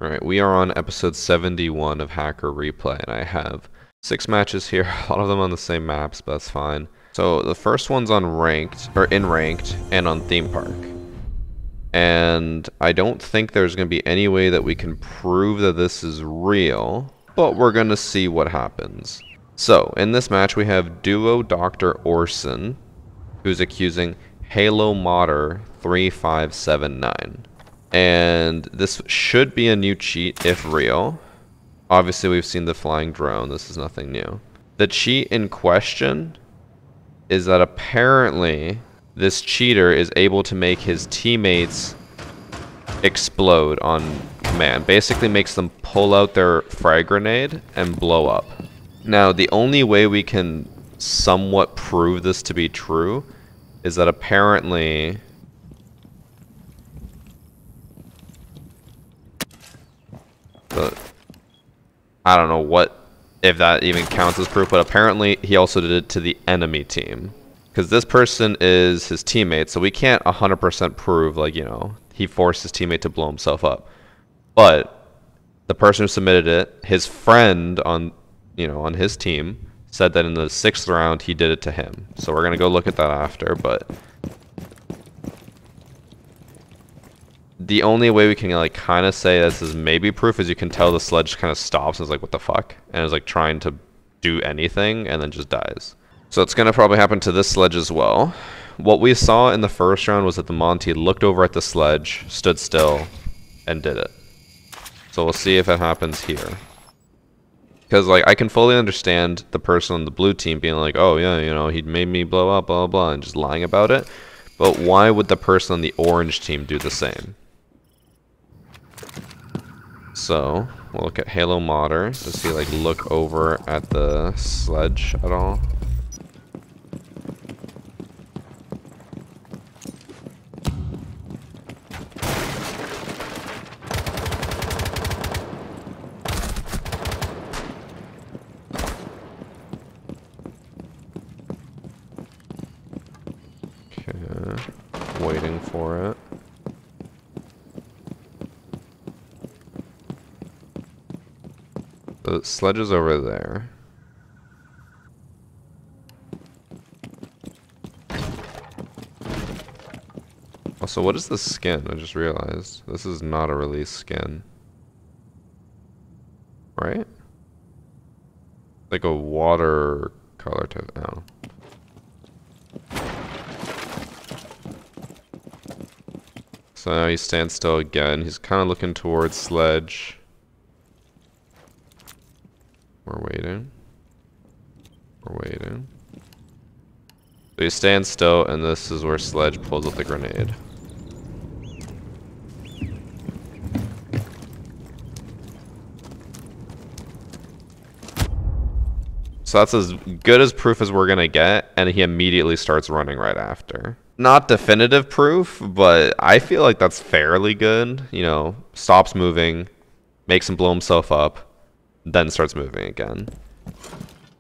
Alright, we are on episode 71 of Hacker Replay, and I have 6 matches here, a lot of them on the same maps, but that's fine. So the first one's on ranked, or in ranked, and on theme park. And I don't think there's going to be any way that we can prove that this is real, but we're going to see what happens. So, in this match we have Duo Dr. Orson, who's accusing Halo Modder 3579. And this should be a new cheat if real. Obviously we've seen the flying drone, this is nothing new. The cheat in question is that apparently this cheater is able to make his teammates explode on command. Basically makes them pull out their frag grenade and blow up. Now the only way we can somewhat prove this to be true is that apparently I don't know what, if that even counts as proof, but apparently he also did it to the enemy team. Because this person is his teammate, so we can't 100% prove, like, you know, he forced his teammate to blow himself up. But the person who submitted it, his friend on, you know, on his team, said that in the 6th round he did it to him. So we're going to go look at that after, but the only way we can like kind of say this is maybe proof is you can tell the sledge kind of stops and is like, what the fuck? And is like trying to do anything and then just dies. So it's going to probably happen to this sledge as well. What we saw in the first round was that the Monty looked over at the sledge, stood still, and did it. So we'll see if it happens here. Because like I can fully understand the person on the blue team being like, oh yeah, you know, he made me blow up, blah, blah, blah, and just lying about it. But why would the person on the orange team do the same? So, we'll look at Halo Modder. Does he like look over at the sledge at all? Okay, waiting for it. The sledge is over there. Also, what is the skin? I just realized. This is not a release skin. Right? Like a water color type. Oh. So now he stands still again. He's kind of looking towards sledge. We're waiting. We're waiting. So he stands still, and this is where Sledge pulls out the grenade. So that's as good as proof as we're gonna get, and he immediately starts running right after. Not definitive proof, but I feel like that's fairly good. You know, stops moving, makes him blow himself up, then starts moving again.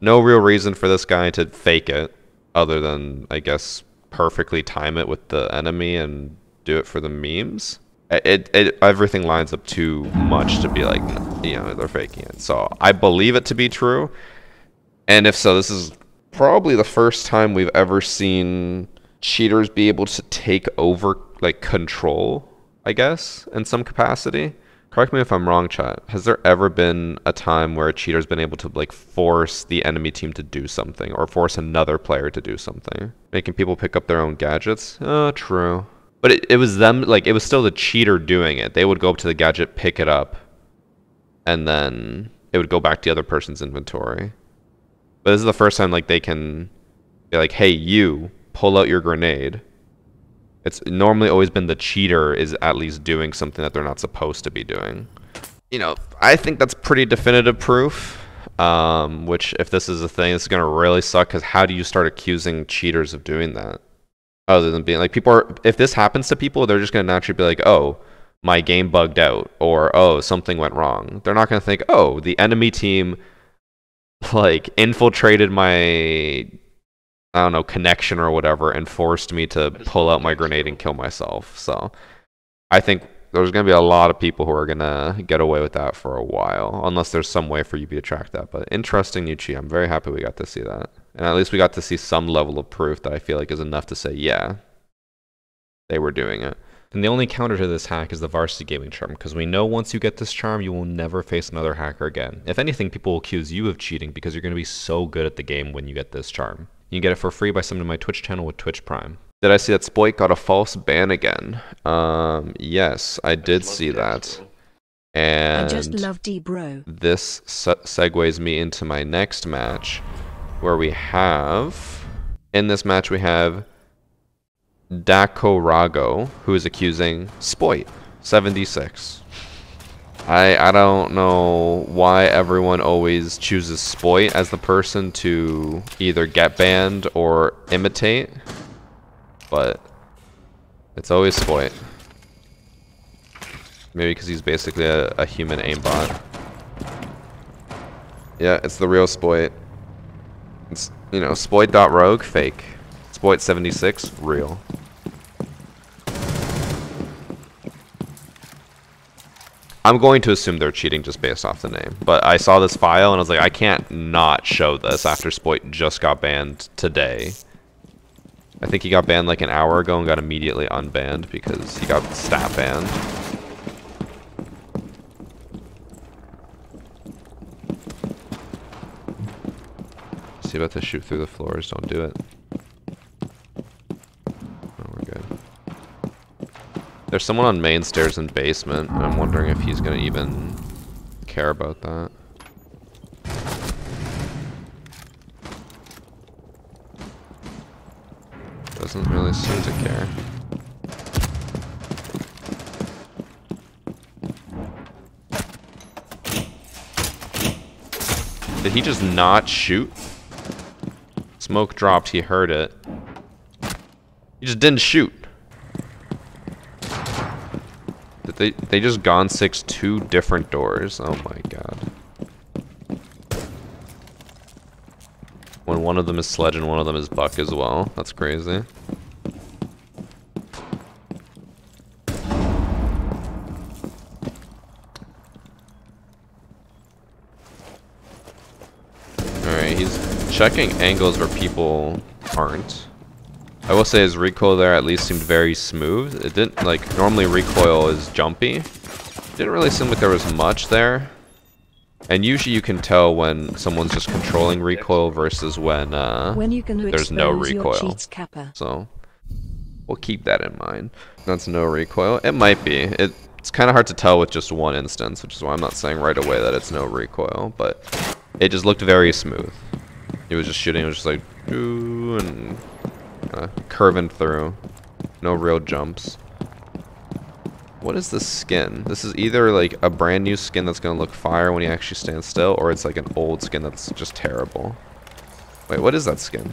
No real reason for this guy to fake it, other than, I guess, perfectly time it with the enemy and do it for the memes. Everything lines up too much to be like, you know, they're faking it. So I believe it to be true. And if so, this is probably the first time we've ever seen cheaters be able to take over, like, control, I guess, in some capacity. Correct me if I'm wrong, chat. Has there ever been a time where a cheater's been able to like force the enemy team to do something or force another player to do something? Making people pick up their own gadgets? Oh, true. But it was them, like, it was still the cheater doing it. They would go up to the gadget, pick it up, and then it would go back to the other person's inventory. But this is the first time like they can be like, hey, you, pull out your grenade. It's normally always been the cheater is at least doing something that they're not supposed to be doing. You know, I think that's pretty definitive proof. Which, if this is a thing, this is going to really suck, because how do you start accusing cheaters of doing that? Other than being like, people are, if this happens to people, they're just going to naturally be like, oh, my game bugged out, or oh, something went wrong. They're not going to think, oh, the enemy team like infiltrated my, I don't know, connection or whatever, and forced me to pull out my grenade and kill myself. So I think there's going to be a lot of people who are going to get away with that for a while, unless there's some way for you to track that. But interesting new cheat. I'm very happy we got to see that. And at least we got to see some level of proof that I feel like is enough to say, yeah, they were doing it. And the only counter to this hack is the Varsity Gaming charm, because we know once you get this charm, you will never face another hacker again. If anything, people will accuse you of cheating because you're going to be so good at the game when you get this charm. You can get it for free by subbing to my Twitch channel with Twitch Prime. Did I see that Spoit got a false ban again? Yes, I did see that. And I just love D-Bro. This segues me into my next match, where we have, in this match we have Dakorago, who is accusing Spoit, 76. I don't know why everyone always chooses Spoit as the person to either get banned or imitate, but it's always Spoit. Maybe because he's basically a human aimbot. Yeah, it's the real Spoit. It's, you know, Spoit.rogue, fake. Spoit76, real. I'm going to assume they're cheating just based off the name, but I saw this file and I was like, I can't not show this after Spoit just got banned today. I think he got banned like an hour ago and got immediately unbanned because he got stat banned. See about to shoot through the floors, don't do it. Oh, we're good. There's someone on main stairs and basement, and I'm wondering if he's gonna even care about that. Doesn't really seem to care. Did he just not shoot? Smoke dropped, he heard it. He just didn't shoot. Did they just gone 6 2 different doors. Oh my god. When one of them is Sledge and one of them is Buck as well. That's crazy. Alright, he's checking angles where people aren't. I will say his recoil there at least seemed very smooth. It didn't, like, normally recoil is jumpy. Didn't really seem like there was much there. And usually you can tell when someone's just controlling recoil versus when there's no recoil. So we'll keep that in mind. That's no recoil. It might be. It's kind of hard to tell with just one instance, which is why I'm not saying right away that it's no recoil. But it just looked very smooth. He was just shooting. It was just like, ooh, and curving through. No real jumps. What is this skin? This is either like a brand new skin that's gonna look fire when you actually stand still, or it's like an old skin that's just terrible. Wait, what is that skin?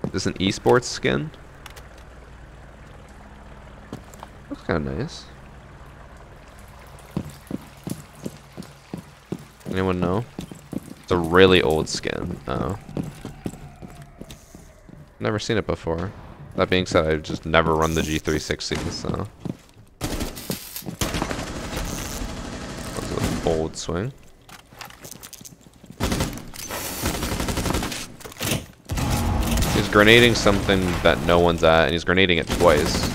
Is this an esports skin? Looks kind of nice. Anyone know? It's a really old skin. Oh. Never seen it before. That being said, I've just never run the G360, so. That's an old swing. He's grenading something that no one's at, and he's grenading it twice.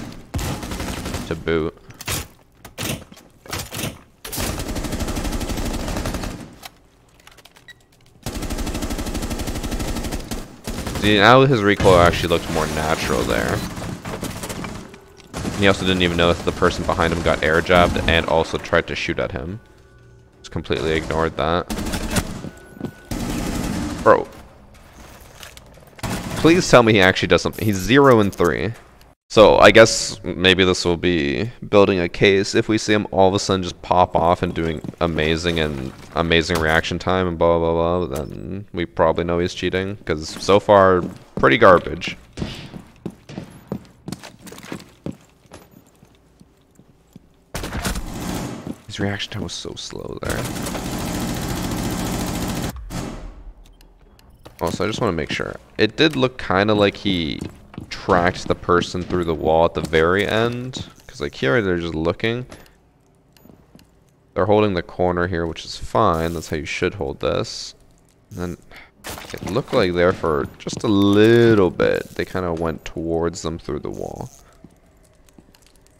To boot. See, now his recoil actually looked more natural there. He also didn't even know if the person behind him got air jabbed and also tried to shoot at him. Just completely ignored that. Bro. Please tell me he actually does something. He's 0 and 3. So I guess maybe this will be building a case. If we see him all of a sudden just pop off and doing amazing reaction time and blah blah blah, then we probably know he's cheating, because so far pretty garbage. His reaction time was so slow there. Also, I just want to make sure. It did look kind of like he tracked the person through the wall at the very end. Because like here they're just looking. They're holding the corner here, which is fine. That's how you should hold this. And then it looked like there for just a little bit, they kind of went towards them through the wall.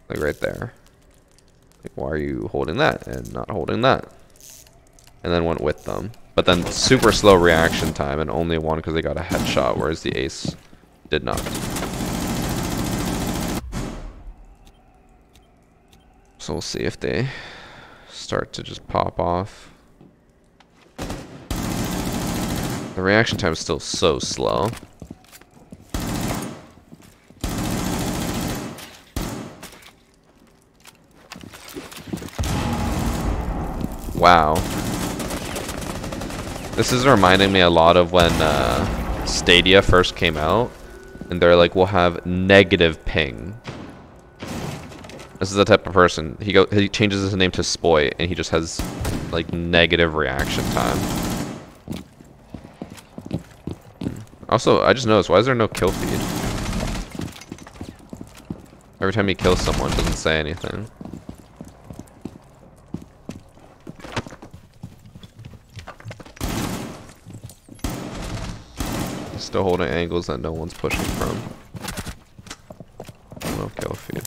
Like right there. Like, why are you holding that and not holding that? And then went with them. But then super slow reaction time and only won because they got a headshot, whereas the ace did not. So we'll see if they start to just pop off. The reaction time is still so slow. Wow. This is reminding me a lot of when Stadia first came out. And they're like, we'll have negative ping. This is the type of person. He changes his name to Spoy, and he just has like negative reaction time. Also, I just noticed, why is there no kill feed? Every time he kills someone, it doesn't say anything. Still holding angles that no one's pushing from. No kill feed.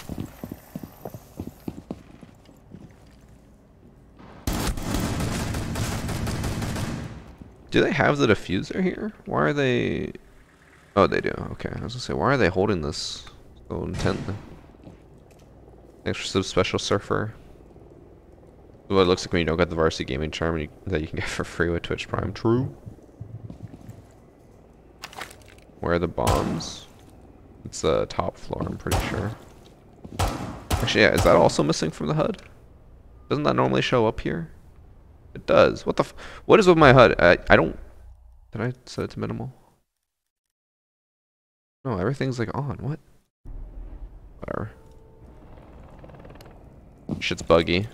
Do they have the diffuser here? Why are they... Oh, they do. Okay, I was gonna say, why are they holding this so intently? Extra special surfer. What it looks like when you don't get the Varsity Gaming charm that you can get for free with Twitch Prime. True. Where are the bombs? It's the top floor, I'm pretty sure. Actually, yeah, is that also missing from the HUD? Doesn't that normally show up here? It does. What the what is with my HUD? I don't... Did I set it to minimal? No, everything's like on. What? Whatever. Shit's buggy.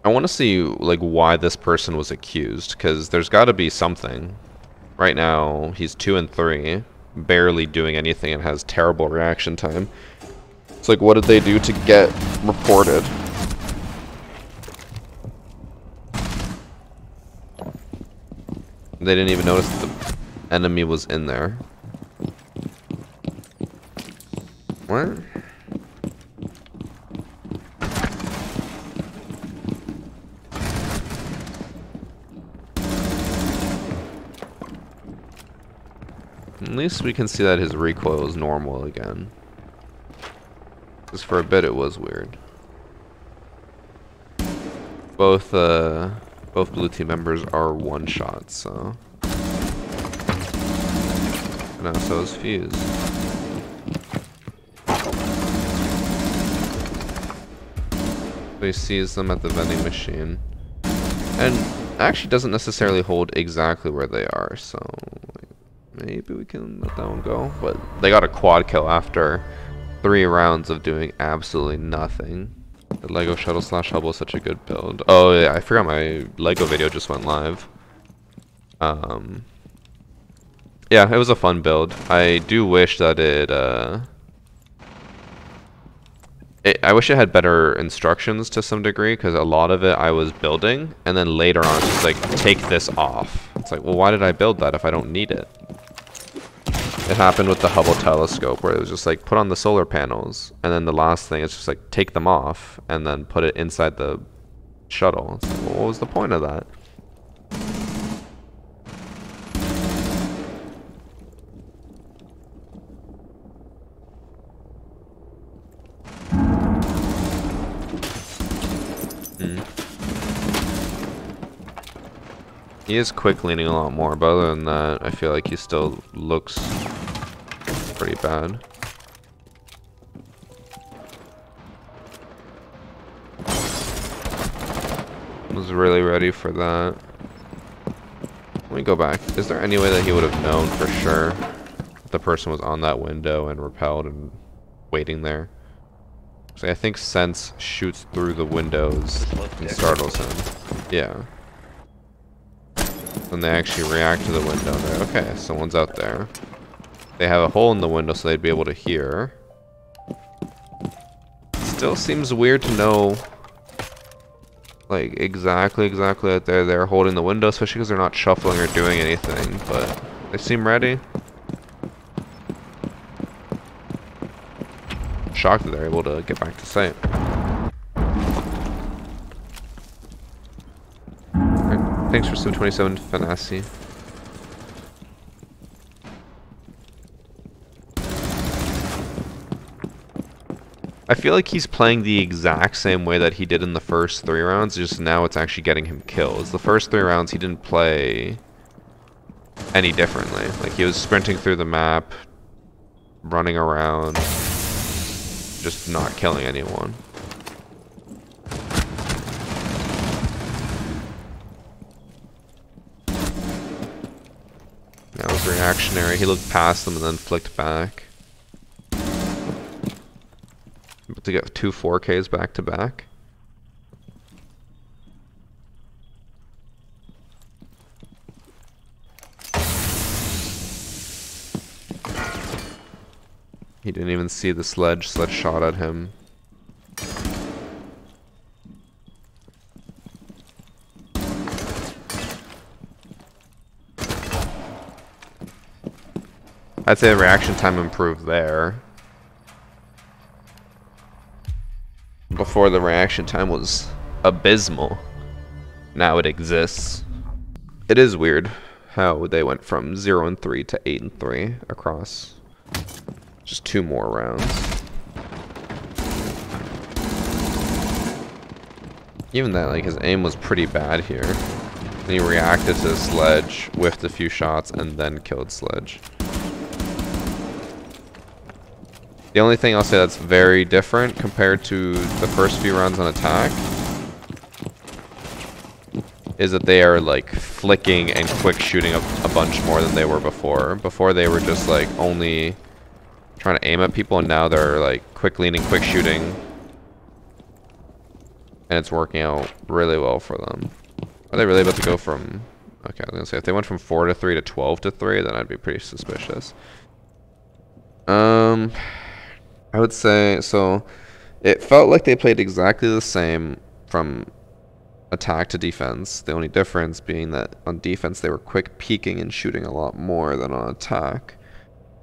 I want to see like why this person was accused, because there's got to be something. Right now, he's 2 and 3, barely doing anything, and has terrible reaction time. It's like, what did they do to get reported? They didn't even notice the enemy was in there. What? At least we can see that his recoil is normal again. Because for a bit it was weird. Both blue team members are one shot, so. No, so is Fuse. So he sees them at the vending machine. And actually doesn't necessarily hold exactly where they are, so maybe we can let that one go. But they got a quad kill after 3 rounds of doing absolutely nothing. The Lego Shuttle / Hubble is such a good build. Oh yeah, I forgot my Lego video just went live. Yeah, it was a fun build. I do wish that I wish it had better instructions to some degree, because a lot of it I was building, and then later on it's just like, take this off. It's like, well, why did I build that if I don't need it? It happened with the Hubble telescope, where it was just like, put on the solar panels, and then the last thing is just like, take them off, and then put it inside the shuttle. It's like, well, what was the point of that? He is quick leaning a lot more, but other than that, I feel like he still looks pretty bad. Was really ready for that. Let me go back. Is there any way that he would have known for sure if the person was on that window and repelled and waiting there? So I think Sense shoots through the windows and startles him. Yeah. Then they actually react to the window. They're, okay, someone's out there. They have a hole in the window so they'd be able to hear. Still seems weird to know, like, exactly that they're holding the window, especially because they're not shuffling or doing anything, but they seem ready. Shocked that they're able to get back to site. Right, thanks for sub 27, Fantasy. I feel like he's playing the exact same way that he did in the first 3 rounds, just now it's actually getting him kills. The first 3 rounds he didn't play any differently. Like, he was sprinting through the map, running around, just not killing anyone. That was reactionary. He looked past them and then flicked back. About to get 2 4Ks back to back. He didn't even see the sledge. Sledge shot at him. I'd say the reaction time improved there. Before, the reaction time was abysmal. Now it exists. It is weird how they went from 0-3 to 8-3 across just 2 more rounds. Even that, like, his aim was pretty bad here. And he reacted to the sledge, whiffed a few shots, and then killed sledge. The only thing I'll say that's very different compared to the first few rounds on attack is that they are like flicking and quick shooting a bunch more than they were before. Before they were just like only trying to aim at people, and now they're like quick leaning, quick shooting. And it's working out really well for them. Are they really about to go from... Okay, I was gonna say, if they went from 4-3 to 12-3, then I'd be pretty suspicious. I would say, so it felt like they played exactly the same from attack to defense. The only difference being that on defense they were quick peeking and shooting a lot more than on attack.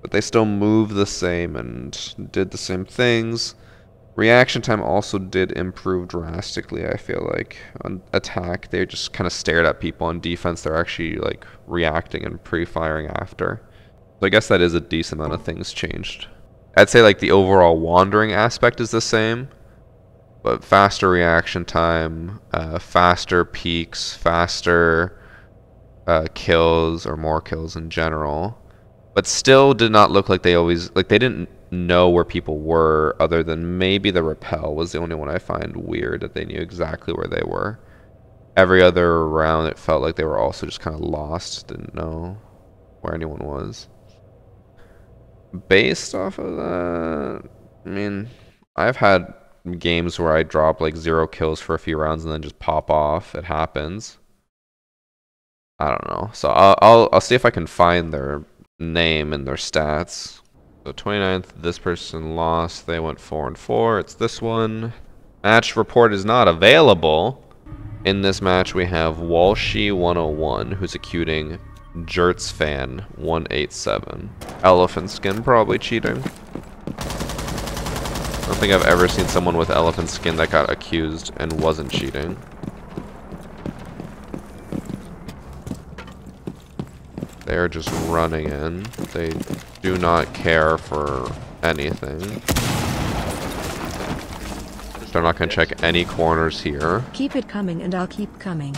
But they still moved the same and did the same things. Reaction time also did improve drastically, I feel like. On attack, they just kind of stared at people. On defense, they're actually like reacting and pre-firing after. So I guess that is a decent amount of things changed. I'd say like the overall wandering aspect is the same, but faster reaction time, faster peaks, faster kills, or more kills in general. But still did not look like they always, like they didn't know where people were, other than maybe the rappel was the only one I find weird, that they knew exactly where they were. Every other round it felt like they were also just kind of lost, didn't know where anyone was. Based off of that, I mean, I've had games where I drop like 0 kills for a few rounds and then just pop off. It happens. I don't know. So I'll see if I can find their name and their stats. So 29th, this person lost. They went 4-4. It's this one. Match report is not available. In this match, we have Walshy101, who's accusing Jert's fan 187. Elephant skin, probably cheating. I don't think I've ever seen someone with elephant skin that got accused and wasn't cheating. They're just running in. They do not care for anything. They're not going to check any corners here. Keep it coming and I'll keep coming.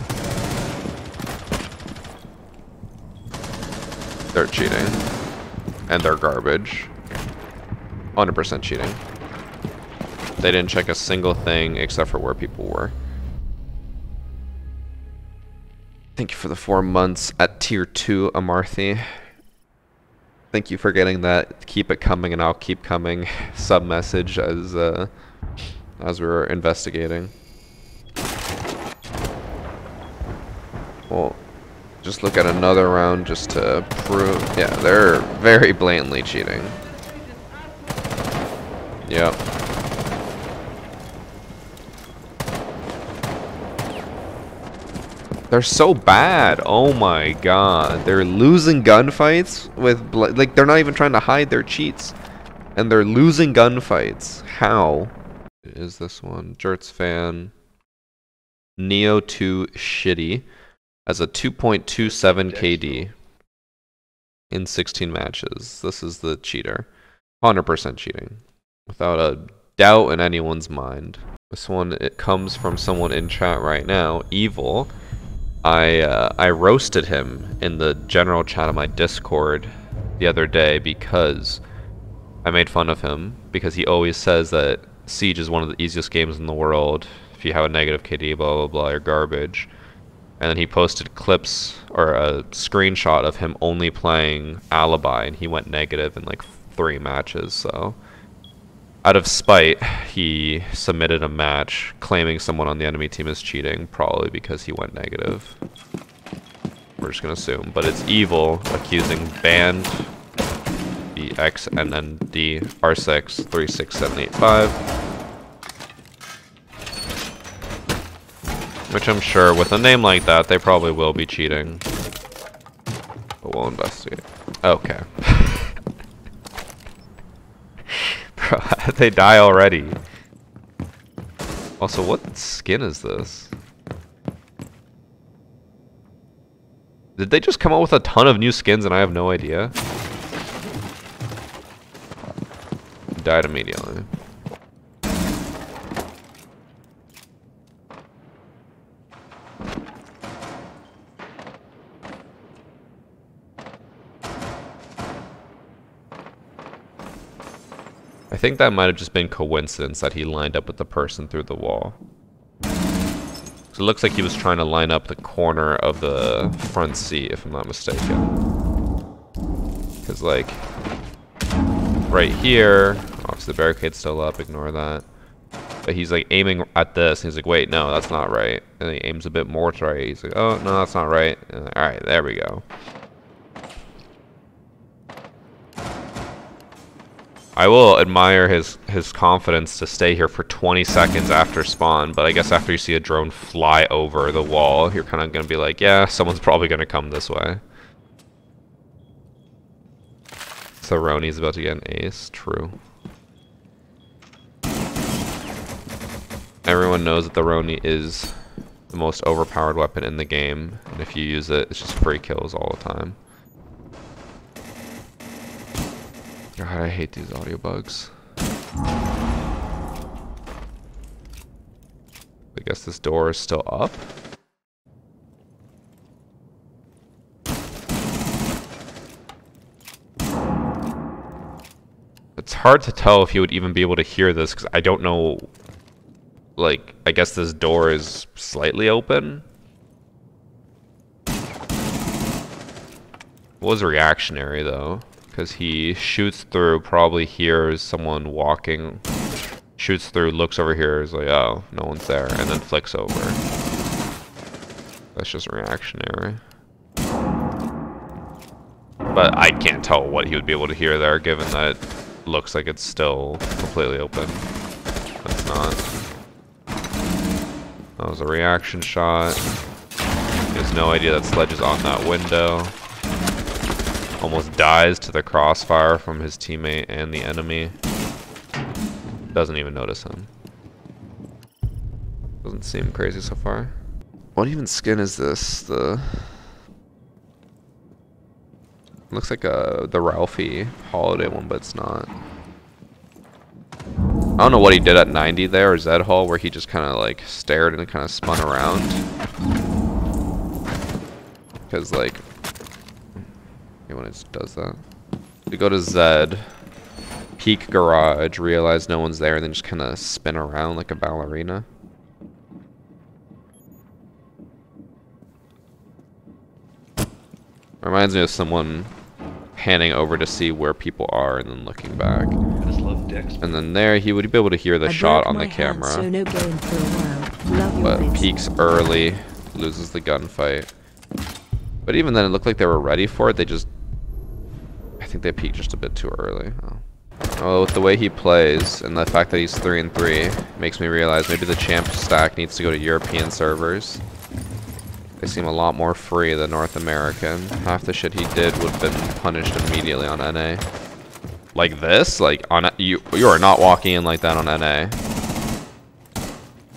They're cheating. And they're garbage. 100% cheating. They didn't check a single thing except for where people were. Thank you for the 4 months at tier 2, Amarthi. Thank you for getting that keep it coming and I'll keep coming sub message as as we were investigating. Well, just look at another round just to prove. Yeah, they're very blatantly cheating. Yep. They're so bad. Oh my god. They're losing gunfights with like they're not even trying to hide their cheats. And they're losing gunfights. How? Is this one? Jert's fan. Neo 2 shitty as a 2.27 KD in 16 matches. This is the cheater. 100% cheating. Without a doubt in anyone's mind. This one, it comes from someone in chat right now. Evil. I roasted him in the general chat of my Discord the other day because I made fun of him because he always says that Siege is one of the easiest games in the world. If you have a negative KD, blah blah blah, you're garbage. And then he posted clips or a screenshot of him only playing Alibi, and he went negative in like 3 matches. So out of spite, he submitted a match claiming someone on the enemy team is cheating, probably because he went negative. We're just gonna assume, but it's Evil accusing Band, the X, and then the R6 36785, which I'm sure with a name like that they probably will be cheating, but we'll investigate. Okay. Bro, they die already. Also, what skin is this? Did they just come out with a ton of new skins and I have no idea? Died immediately. I think that might have just been coincidence that he lined up with the person through the wall. So it looks like he was trying to line up the corner of the front seat, if I'm not mistaken. Because, like, right here, obviously the barricade's still up, ignore that. But he's, like, aiming at this, and he's like, wait, no, that's not right. And he aims a bit more to right. He's like, oh, no, that's not right. Alright, there we go. I will admire his confidence to stay here for 20 seconds after spawn, but I guess after you see a drone fly over the wall, you're kind of going to be like, yeah, someone's probably going to come this way. So Roni's about to get an ace, true. Everyone knows that the Roni is the most overpowered weapon in the game, and if you use it, it's just free kills all the time. God, I hate these audio bugs. I guess this door is still up. It's hard to tell if you would even be able to hear this because I don't know. Like, I guess this door is slightly open. It was reactionary though. Because he shoots through, probably hears someone walking, shoots through, looks over here, is like, oh, no one's there, and then flicks over. That's just reactionary. But I can't tell what he would be able to hear there, given that it looks like it's still completely open. That's not. That was a reaction shot. He has no idea that Sledge is on that window. Almost dies to the crossfire from his teammate and the enemy. Doesn't even notice him. Doesn't seem crazy so far. What even skin is this? The looks like the Ralphie holiday one, but it's not. I don't know what he did at 90 there, or Zed Hall, where he just kind of like stared and kind of spun around. Because like. When it does that, we go to Zed, peek garage, realize no one's there, and then just kind of spin around like a ballerina. Reminds me of someone panning over to see where people are and then looking back. I just love dicks. And then there, he would be able to hear the shot on the camera. So no going for a while. Love your But bits. peeks early, loses the gunfight. But even then, it looked like they were ready for it. They just, I think they peeked just a bit too early. Oh, with the way he plays and the fact that he's 3-3 makes me realize maybe the champ stack needs to go to European servers. They seem a lot more free than North American. Half the shit he did would have been punished immediately on NA. Like this? Like on you are not walking in like that on NA.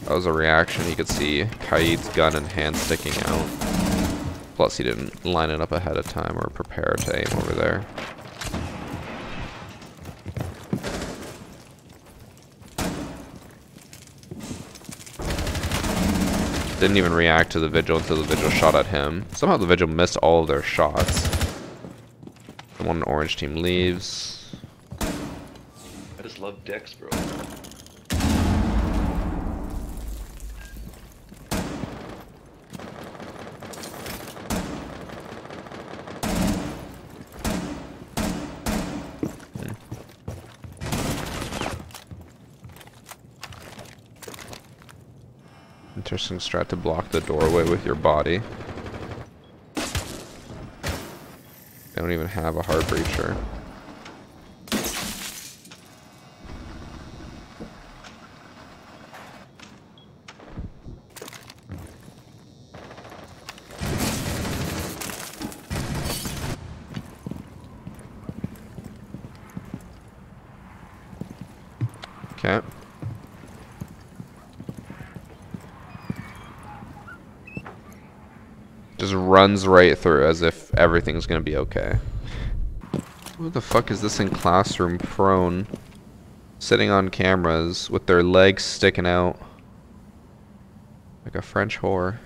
That was a reaction. You could see Kaid's gun and hand sticking out. Plus he didn't line it up ahead of time or prepare to aim over there. Didn't even react to the Vigil until the Vigil shot at him. Somehow the Vigil missed all of their shots. The one orange team leaves. I just love dicks, bro. Interesting strat to block the doorway with your body. They don't even have a hard breacher. Okay. Just runs right through as if everything's gonna be okay. Who the fuck is this in classroom prone? Sitting on cameras with their legs sticking out. Like a French whore.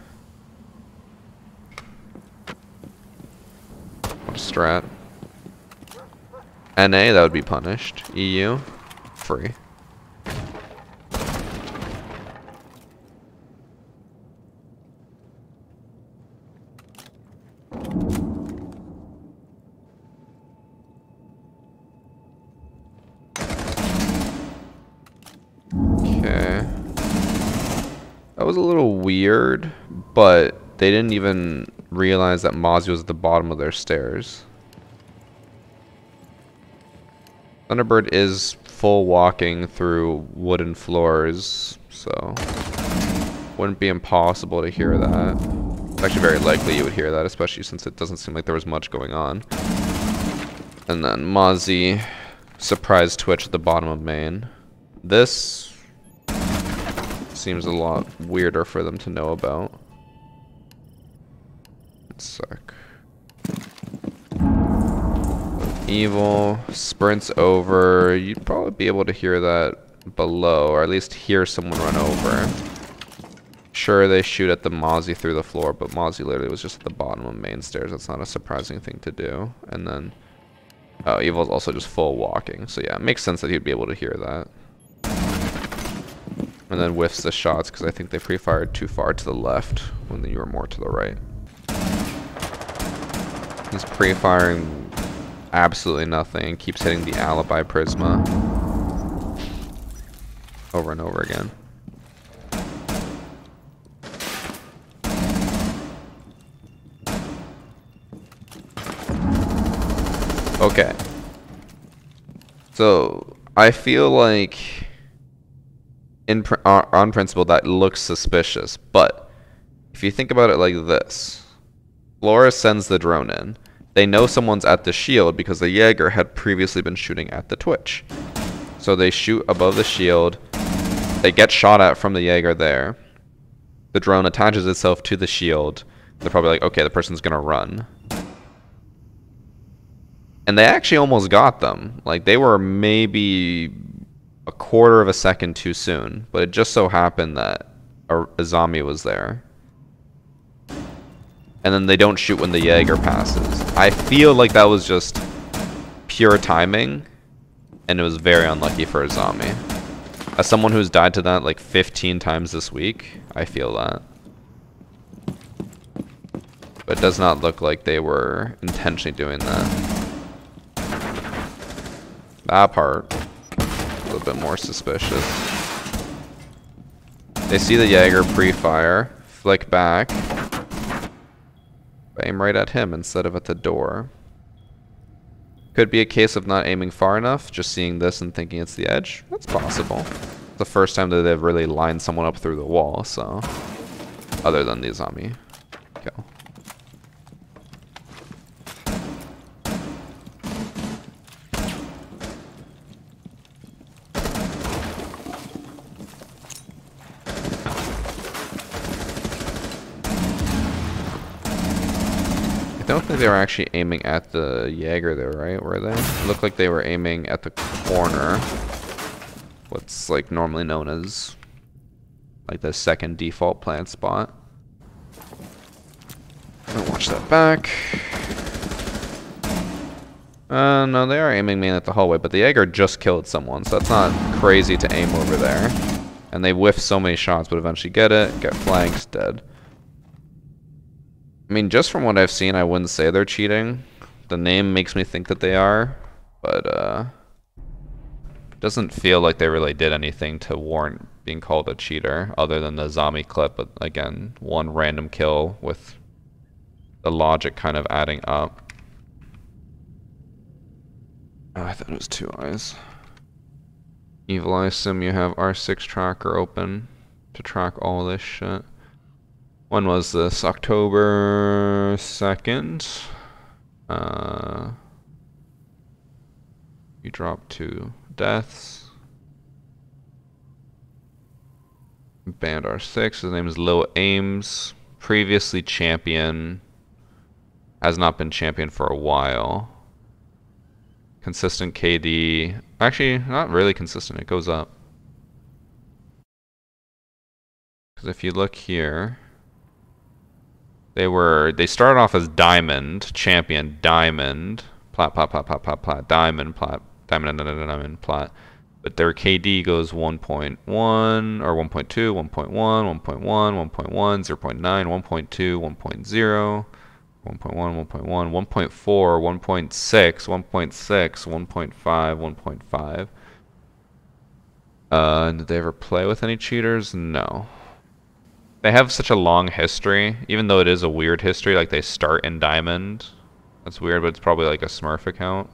What a strat. NA, that would be punished. EU, free. That was a little weird, but they didn't even realize that Mozzie was at the bottom of their stairs. Thunderbird is full walking through wooden floors, so wouldn't be impossible to hear that. It's actually very likely you would hear that, especially since it doesn't seem like there was much going on. And then Mozzie, surprise twitch at the bottom of main. This seems a lot weirder for them to know about. Let's suck. Evil sprints over. You'd probably be able to hear that below, or at least hear someone run over. Sure, they shoot at the Mozzie through the floor, but Mozzie literally was just at the bottom of main stairs. That's not a surprising thing to do. And then, oh, Evil's also just full walking. So yeah, it makes sense that he'd be able to hear that. And then whiffs the shots because I think they pre-fired too far to the left when you were more to the right. He's pre-firing absolutely nothing and keeps hitting the alibi prisma over and over again. Okay. So I feel like on principle that looks suspicious, but if you think about it like this, Flora sends the drone in. They know someone's at the shield because the Jaeger had previously been shooting at the Twitch. So they shoot above the shield. They get shot at from the Jaeger there. The drone attaches itself to the shield. They're probably like, okay, the person's gonna run. And they actually almost got them. Like, they were maybe a quarter of a second too soon, but it just so happened that a zombie was there. And then they don't shoot when the Jaeger passes. I feel like that was just pure timing, and it was very unlucky for a zombie. As someone who's died to that like 15 times this week, I feel that. But it does not look like they were intentionally doing that. That part, a little bit more suspicious. They see the Jaeger pre-fire, flick back, aim right at him instead of at the door. Could be a case of not aiming far enough, just seeing this and thinking it's the edge. That's possible. It's the first time that they've really lined someone up through the wall, so. Other than the zombie kill. I don't think they were actually aiming at the Jaeger there, right? Were they? It looked like they were aiming at the corner. What's like normally known as like the second default plant spot. I'll watch that back. No, they are aiming mainly at the hallway, but the Jaeger just killed someone, so that's not crazy to aim over there. And they whiff so many shots, but eventually get it, get flanked, dead. I mean, just from what I've seen, I wouldn't say they're cheating. The name makes me think that they are, but doesn't feel like they really did anything to warrant being called a cheater, other than the zombie clip. But again, one random kill with the logic kind of adding up. Oh, I thought it was 2 eyes. Evil Eye Sim, you have R6 tracker open to track all this shit. When was this? October 2nd. You dropped 2 deaths. Banned R6. His name is Lil Ames. Previously champion. Has not been champion for a while. Consistent KD. Actually, not really consistent. It goes up. Because if you look here. They started off as Diamond, Champion, Diamond, Plat, Plat, Plat, Plat, Plat, Plat, Diamond, Plat, Diamond, Diamond, Plat. But their KD goes 1.1, or 1.2, 1.1, 1.1, 1.1, 0.9, 1.2, 1.0, 1.1, 1.1, 1.4, 1.6, 1.6, 1.5, 1.5. Did they ever play with any cheaters? No. They have such a long history, even though it is a weird history, like they start in Diamond. That's weird, but it's probably like a Smurf account.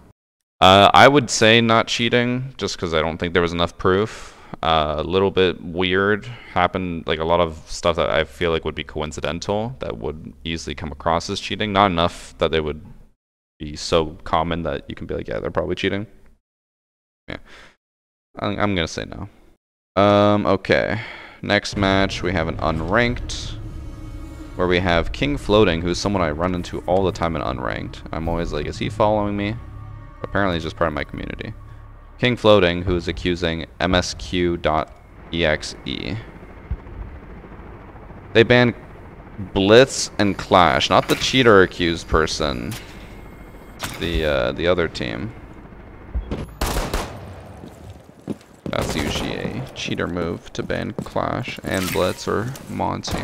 I would say not cheating, just because I don't think there was enough proof. A little bit weird, happened, like a lot of stuff that I feel like would be coincidental, that would easily come across as cheating. Not enough that they would be so common that you can be like, yeah, they're probably cheating. Yeah, I'm gonna say no. Okay. Next match, we have an unranked, where we have King Floating, who's someone I run into all the time in unranked. I'm always like, is he following me? Apparently he's just part of my community. King Floating, who is accusing MSQ.exe. They banned Blitz and Clash, not the cheater accused person. The other team. That's usually a cheater move to ban Clash and Blitz or Monty.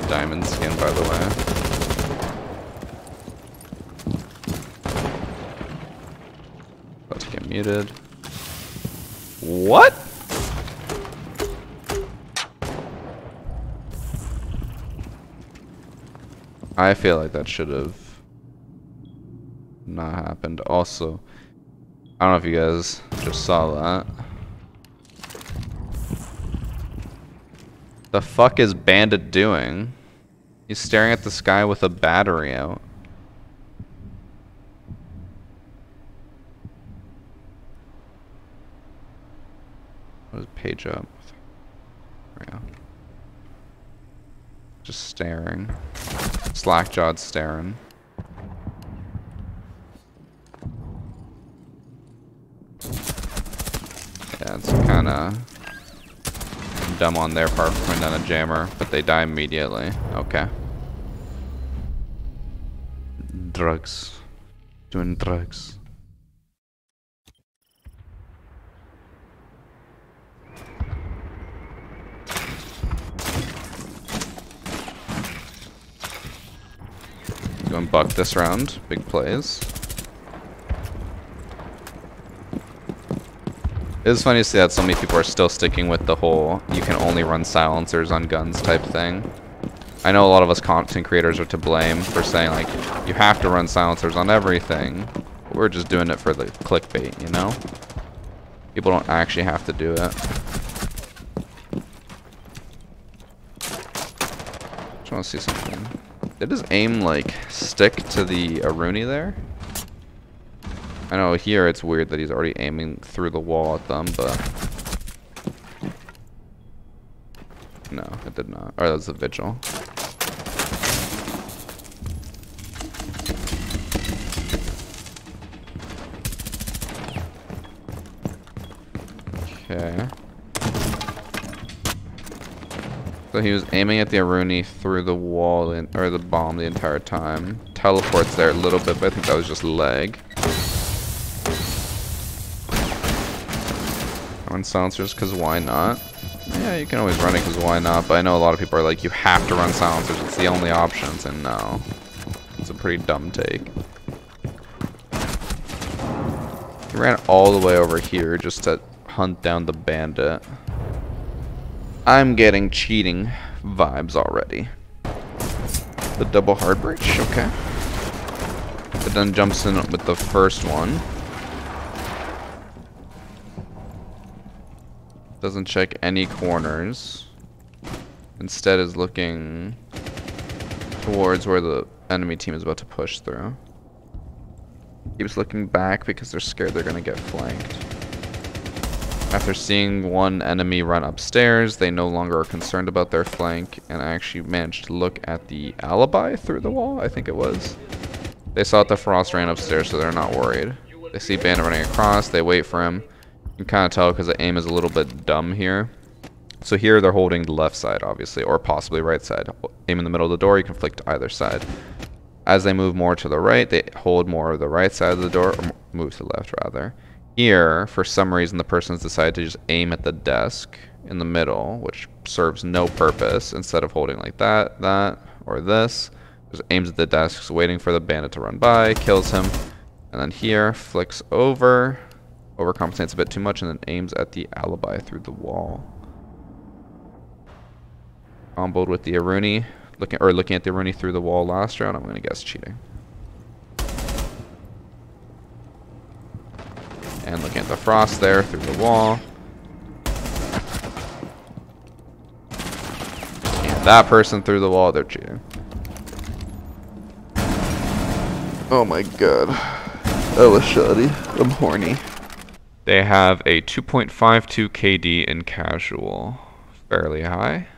Diamond skin, by the way. About to get muted. What? I feel like that should have not happened. Also, I don't know if you guys just saw that. The fuck is Bandit doing? He's staring at the sky with a battery out. What is page up? There we go. Just staring. Slack-jawed staring. Yeah, it's kinda dumb on their part for putting down a jammer, but they die immediately. Okay. Drugs. Doing drugs. Going buck this round. Big plays. It is funny to see that so many people are still sticking with the whole you can only run silencers on guns type thing. I know a lot of us content creators are to blame for saying like you have to run silencers on everything. We're just doing it for the clickbait, you know? People don't actually have to do it. Just want to see something. Did his aim like stick to the Aruni there? I know here it's weird that he's already aiming through the wall at them, but no, it did not. Or that was a vigil. Okay. So he was aiming at the Aruni through the wall or the bomb the entire time. Teleports there a little bit, but I think that was just lag. Run silencers because why not? Yeah, you can always run it because why not? But I know a lot of people are like, you have to run silencers. It's the only options, and no. It's a pretty dumb take. He ran all the way over here just to hunt down the bandit. I'm getting cheating vibes already. The double hard breach, okay. But then jumps in with the first one. Doesn't check any corners. Instead is looking towards where the enemy team is about to push through. Keeps looking back because they're scared they're gonna get flanked. After seeing one enemy run upstairs, they no longer are concerned about their flank and actually managed to look at the alibi through the wall, I think it was. They saw that the Frost ran upstairs, so they're not worried. They see Bandit running across, they wait for him. You can kind of tell because the aim is a little bit dumb here. So here they're holding the left side, obviously, or possibly right side. Aim in the middle of the door, you can flick to either side. As they move more to the right, they hold more of the right side of the door, or move to the left, rather. Here, for some reason, the person's decided to just aim at the desk in the middle, which serves no purpose. Instead of holding like that, or this, just aims at the desk, waiting for the bandit to run by, kills him, and then here, flicks over, overcompensates a bit too much, and then aims at the alibi through the wall. Comboed with the Aruni, looking at the Aruni through the wall last round, I'm gonna guess cheating. And looking at the Frost there through the wall. And that person through the wall, they're cheating. Oh my god. That was shoddy. I'm horny. They have a 2.52 KD in casual. Fairly high.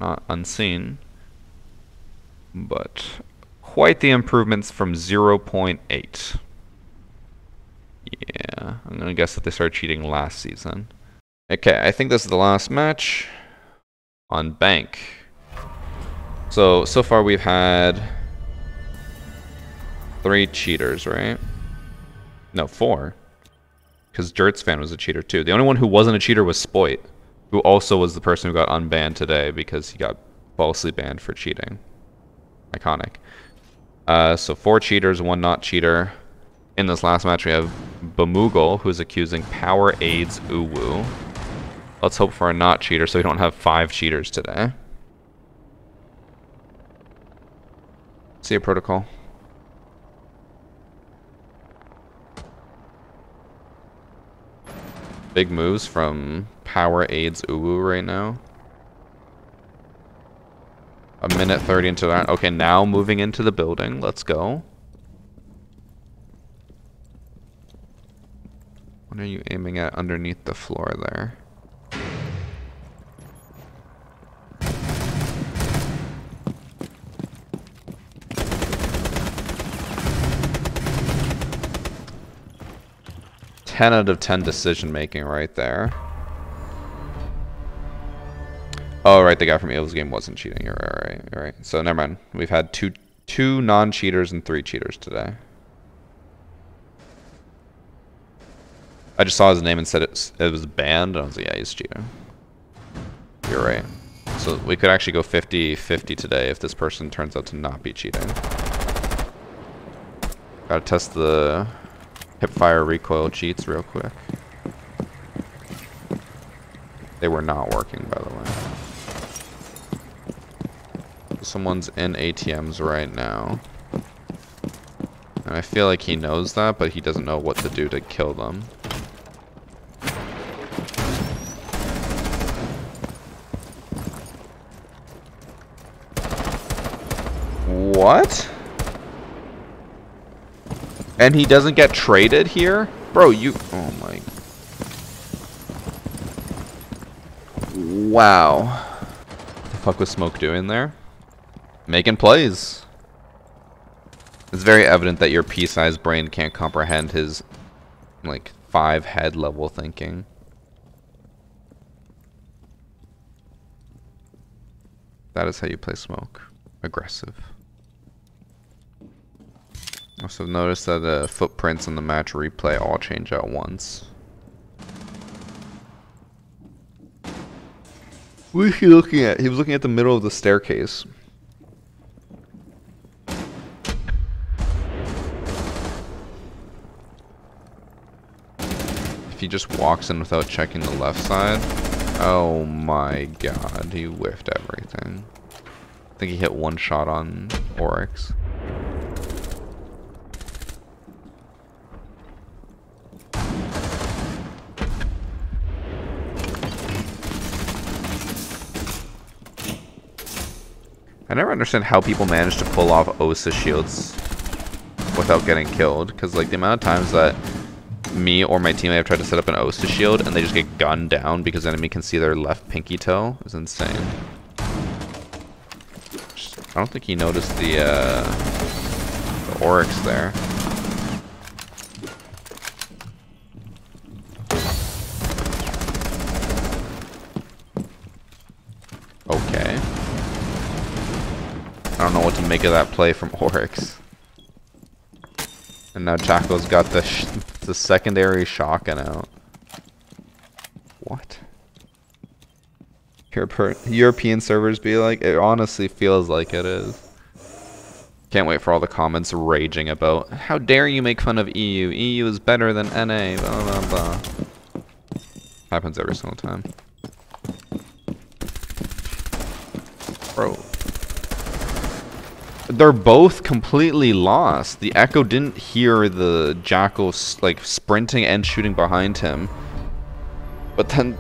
Not unseen. But quite the improvements from 0.8. Yeah, I'm gonna guess that they started cheating last season. Okay, I think this is the last match on Bank. So far we've had 3 cheaters, right? No, 4. Because Jert's fan was a cheater too. The only one who wasn't a cheater was Spoit, who also was the person who got unbanned today because he got falsely banned for cheating. Iconic. So 4 cheaters, 1 not cheater. In this last match, we have Bamoogle, who's accusing Power Aids Uwu. Let's hope for a not cheater so we don't have 5 cheaters today. See a protocol. Big moves from Power Aids Uwu right now. 1:30 into that. Okay, now moving into the building. Let's go. What are you aiming at underneath the floor there? Ten out of 10 decision making right there. Oh, right, the guy from Evil's game wasn't cheating. You're right, you're right. So never mind. We've had two non-cheaters and 3 cheaters today. I just saw his name and said it was banned, and I was like, yeah, he's cheating. You're right. So we could actually go 50-50 today if this person turns out to not be cheating. Gotta test the hipfire recoil cheats real quick. They were not working, by the way. Someone's in ATMs right now. And I feel like he knows that, but he doesn't know what to do to kill them. What? And he doesn't get traded here? Bro, you... Oh my... Wow. What the fuck was Smoke doing there? Making plays. It's very evident that your pea-sized brain can't comprehend his, like, 5 head level thinking. That is how you play Smoke. Aggressive. Also notice that the footprints in the match replay all change at once. What is he looking at? He was looking at the middle of the staircase. If he just walks in without checking the left side. Oh my god, he whiffed everything. I think he hit one shot on Oryx. I never understand how people manage to pull off Osa shields without getting killed. Because, like, the amount of times that me or my teammate have tried to set up an Osa shield and they just get gunned down because the enemy can see their left pinky toe is insane. I don't think he noticed the Oryx there. Okay. I don't know what to make of that play from Oryx. And now Chaco's got the secondary shotgun out. What? European servers be like? It honestly feels like it is. Can't wait for all the comments raging about, how dare you make fun of EU? EU is better than NA, blah blah blah. Happens every single time. Bro. They're both completely lost. The Echo didn't hear the Jackal like sprinting and shooting behind him. But then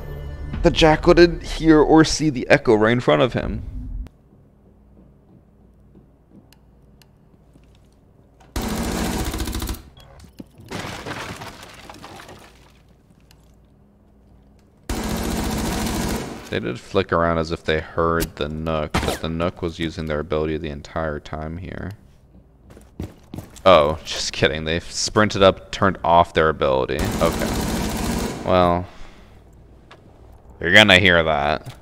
the Jackal didn't hear or see the Echo right in front of him. They did flick around as if they heard the Nook, but the Nook was using their ability the entire time here. Oh, just kidding. They sprinted up, turned off their ability. Okay. Well, you're gonna hear that.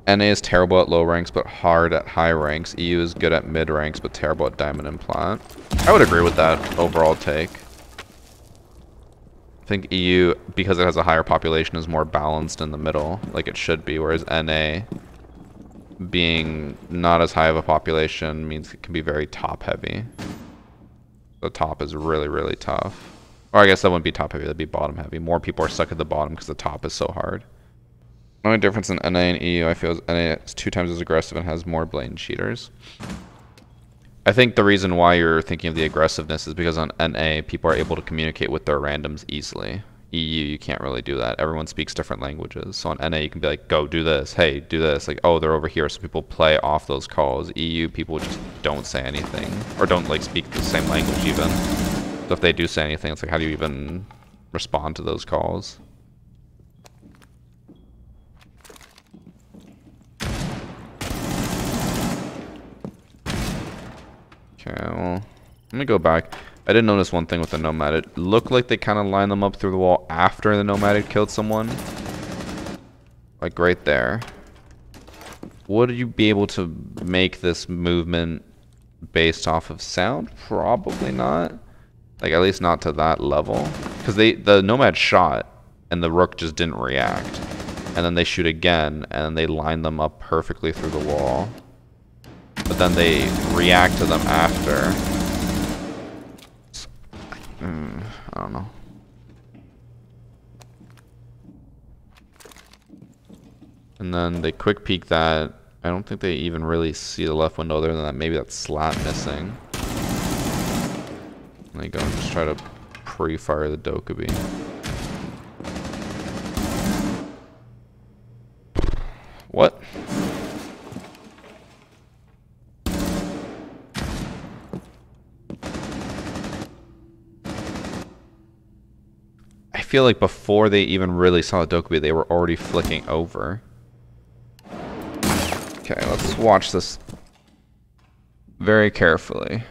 NA is terrible at low ranks, but hard at high ranks. EU is good at mid ranks, but terrible at diamond and plat. I would agree with that overall take. I think EU, because it has a higher population, is more balanced in the middle, like it should be, whereas NA, being not as high of a population, means it can be very top-heavy. The top is really, really tough. Or I guess that wouldn't be top-heavy, that'd be bottom-heavy. More people are stuck at the bottom because the top is so hard. The only difference in NA and EU, I feel, is NA is 2 times as aggressive and has more blatant cheaters. I think the reason why you're thinking of the aggressiveness is because on NA, people are able to communicate with their randoms easily. EU, you can't really do that. Everyone speaks different languages. So on NA, you can be like, go do this. Hey, do this. Like, oh, they're over here. So people play off those calls. EU, people just don't say anything. Or don't, like, speak the same language even. So if they do say anything, it's like, how do you even respond to those calls? Okay, well, let me go back. I did notice one thing with the Nomad. It looked like they kind of lined them up through the wall after the Nomad had killed someone. Like right there. Would you be able to make this movement based off of sound? Probably not. Like, at least not to that level. Because the Nomad shot, and the Rook just didn't react. And then they shoot again, and they line them up perfectly through the wall. but then they react to them after. I don't know. And then they quick peek that. I don't think they even really see the left window other than that. Maybe that slat missing. And they go and just try to pre-fire the Dokkaebi. What? I feel like before they even really saw the Dokkaebi, they were already flicking over. Okay, let's watch this very carefully.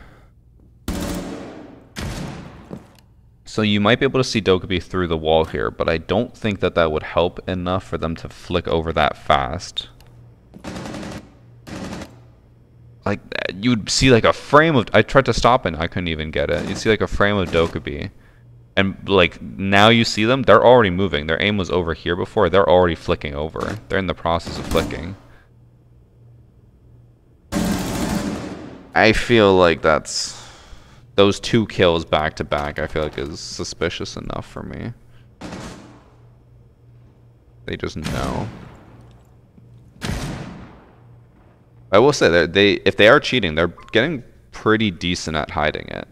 So you might be able to see Dokkaebi through the wall here, but I don't think that that would help enough for them to flick over that fast. Like, you'd see like a frame of... I tried to stop and I couldn't even get it. You'd see like a frame of Dokkaebi. And like, now you see them, they're already moving. Their aim was over here before. They're already flicking over. They're in the process of flicking. I feel like that's... Those 2 kills back to back, I feel like is suspicious enough for me. They just know. I will say that if they are cheating, they're getting pretty decent at hiding it.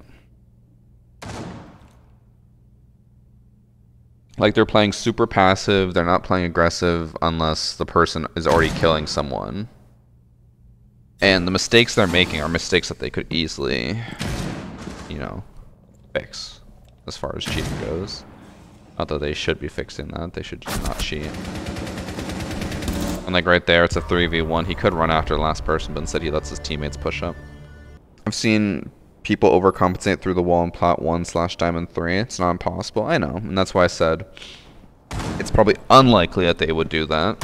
Like, they're playing super passive, they're not playing aggressive unless the person is already killing someone. And the mistakes they're making are mistakes that they could easily, you know, fix as far as cheating goes. Not that they should be fixing that, they should just not cheat. And like right there, it's a 3v1. He could run after the last person, but instead he lets his teammates push up. I've seen people overcompensate through the wall in plat 1/diamond 3. It's not impossible, I know. And that's why I said it's probably unlikely that they would do that.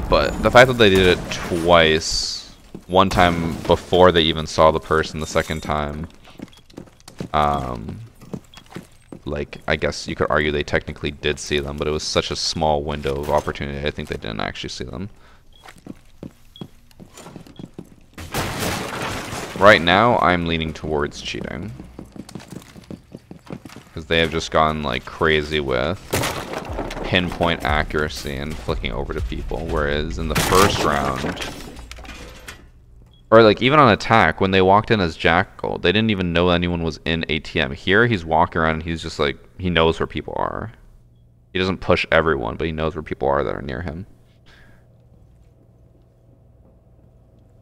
But the fact that they did it twice, one time before they even saw the person, the second time, like, I guess you could argue they technically did see them, but it was such a small window of opportunity, I think they didn't actually see them. Right now, I'm leaning towards cheating. Because they have just gone, like, crazy with pinpoint accuracy and flicking over to people, whereas in the first round, or like even on attack, when they walked in as Jackal, they didn't even know anyone was in ATM. Here he's walking around and he's just like, he knows where people are. He doesn't push everyone, but he knows where people are that are near him.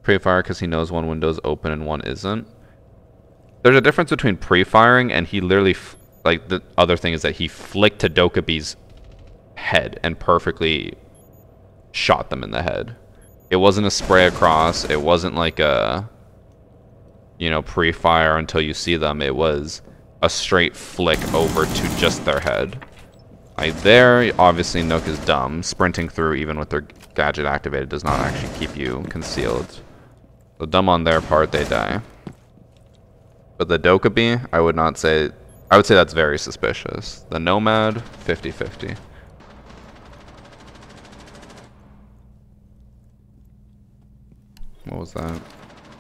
Pre-fire because he knows one window's open and one isn't. There's a difference between pre-firing and he literally, like, the other thing is that he flicked to Dokkaebi's head and perfectly shot them in the head. It wasn't a spray across. It wasn't like a, you know, pre-fire until you see them. It was a straight flick over to just their head. Like there, obviously Nook is dumb. Sprinting through even with their gadget activated does not actually keep you concealed. So dumb on their part, they die. But the Dokkaebi, I would not say, I would say that's very suspicious. The Nomad, 50-50. What was that?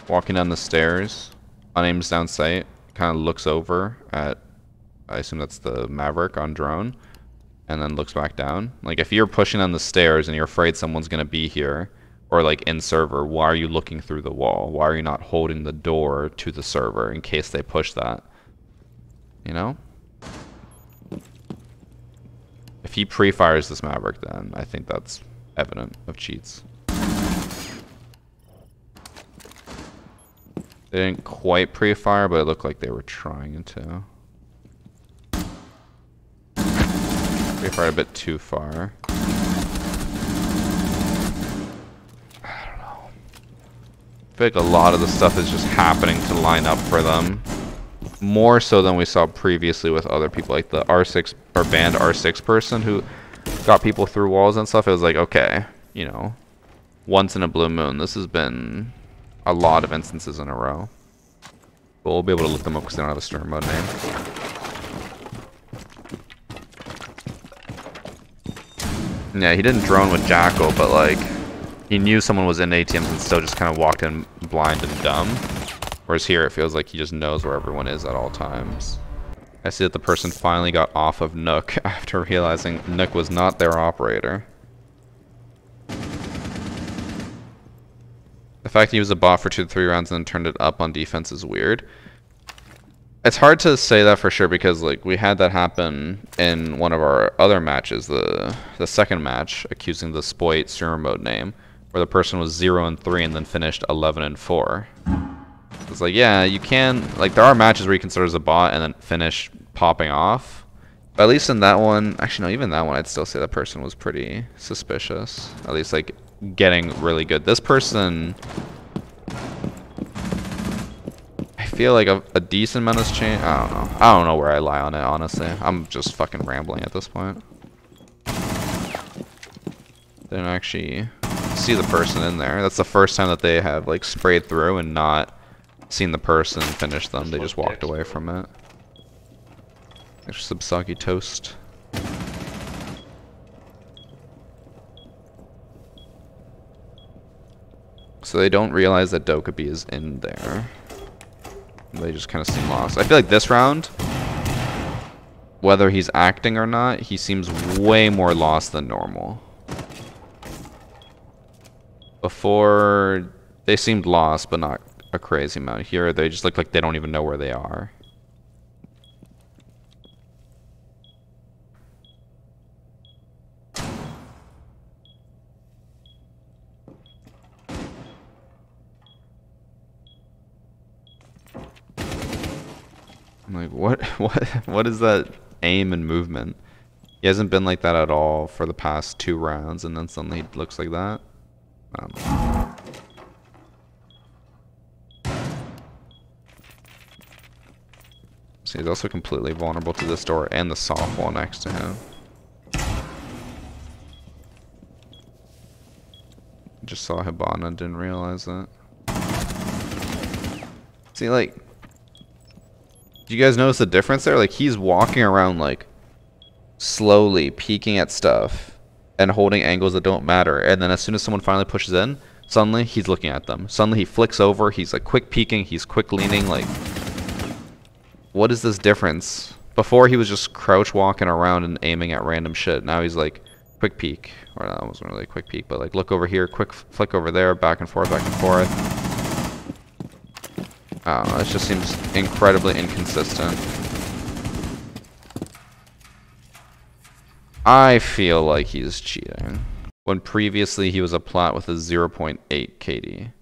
Walking down the stairs, unaims down sight, kind of looks over at, I assume that's the Maverick on drone, and then looks back down. Like, if you're pushing down the stairs and you're afraid someone's going to be here, or like in server, why are you looking through the wall? Why are you not holding the door to the server in case they push that? You know? If he pre-fires this Maverick, then I think that's evident of cheats. They didn't quite pre-fire, but it looked like they were trying to. Pre-fired a bit too far. I don't know. I feel like a lot of the stuff is just happening to line up for them. More so than we saw previously with other people, like the R6 or banned R6 person who got people through walls and stuff. It was like, okay, you know, once in a blue moon. This has been a lot of instances in a row. But we'll be able to look them up because they don't have a story mode name. Yeah, he didn't drone with Jackal, but like, he knew someone was in ATMs and still just kind of walked in blind and dumb. Whereas here, it feels like he just knows where everyone is at all times. I see that the person finally got off of Nook after realizing Nook was not their operator. The fact he was a bot for 2 to 3 rounds and then turned it up on defense is weird. It's hard to say that for sure because like we had that happen in one of our other matches, the second match, accusing the Spoit streamer mode name, where the person was 0 and 3 and then finished 11 and 4. It's like, yeah, you can, like there are matches where you consider as a bot and then finish popping off. But at least in that one, actually no, even that one I'd still say that person was pretty suspicious. At least like getting really good. This person, I feel like a decent amount has changed. I don't know. I don't know where I lie on it, honestly. I'm just fucking rambling at this point. Didn't actually see the person in there. That's the first time that they have like sprayed through and not seen the person finish them. They just walked away from it. There's some soggy toast. So they don't realize that Dokkaebi is in there. They just kind of seem lost. I feel like this round, whether he's acting or not, he seems way more lost than normal. Before, they seemed lost, but not a crazy amount. Here, they just look like they don't even know where they are. I'm like, what is that aim and movement? He hasn't been like that at all for the past 2 rounds, and then suddenly he looks like that. I don't know. So he's also completely vulnerable to this door and the soft wall next to him. Just saw Hibana and didn't realize that. See, like, do you guys notice the difference there? Like, he's walking around, like, slowly peeking at stuff and holding angles that don't matter. And then as soon as someone finally pushes in, suddenly he's looking at them. Suddenly he flicks over. He's, like, quick peeking. He's quick leaning. Like, what is this difference? Before, he was just crouch walking around and aiming at random shit. Now he's, like, quick peek. Or that wasn't really a quick peek, but, like, look over here, quick flick over there, back and forth, back and forth. I don't know, it just seems incredibly inconsistent. I feel like he's cheating. When previously he was a plat with a 0.8 KD.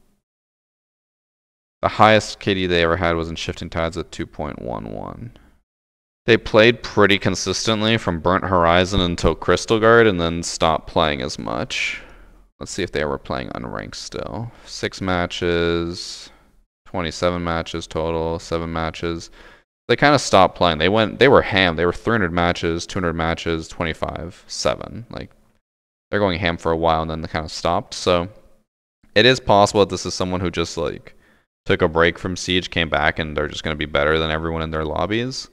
The highest KD they ever had was in Shifting Tides at 2.11. They played pretty consistently from Burnt Horizon until Crystal Guard and then stopped playing as much. Let's see if they were playing unranked still. 6 matches... 27 matches total, 7 matches. They kind of stopped playing. They were ham. They were 300 matches, 200 matches, 25, 7. Like, they're going ham for a while and then they kind of stopped. So, it is possible that this is someone who just, like, took a break from Siege, came back, and they're just going to be better than everyone in their lobbies.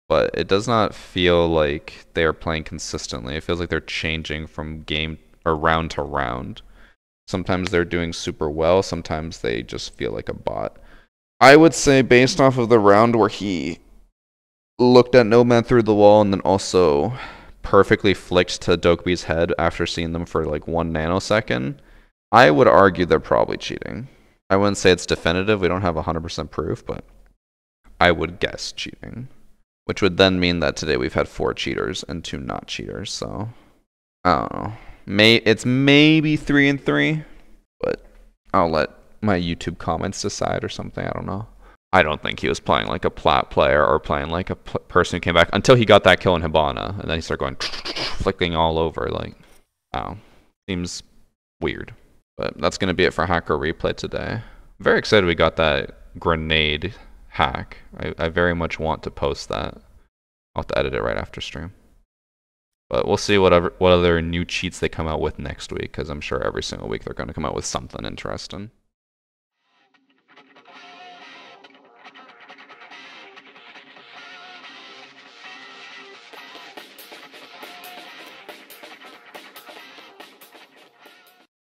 But it does not feel like they are playing consistently. It feels like they're changing from game or round to round. Sometimes they're doing super well, sometimes they just feel like a bot. I would say based off of the round where he looked at Nomad through the wall and then also perfectly flicked to Dokkaebi's head after seeing them for like 1 nanosecond, I would argue they're probably cheating. I wouldn't say it's definitive, we don't have 100% proof, but I would guess cheating. Which would then mean that today we've had 4 cheaters and 2 not cheaters, so I don't know. It's maybe 3 and 3, but I'll let my YouTube comments decide or something. I don't know. I don't think he was playing like a plat player or playing like a person who came back until he got that kill in Hibana, and then he started going flicking all over. Like, oh, seems weird. But that's gonna be it for Hacker Replay today. Very excited we got that grenade hack. I very much want to post that. I'll have to edit it right after stream. But we'll see what other new cheats they come out with next week, because I'm sure every single week they're going to come out with something interesting.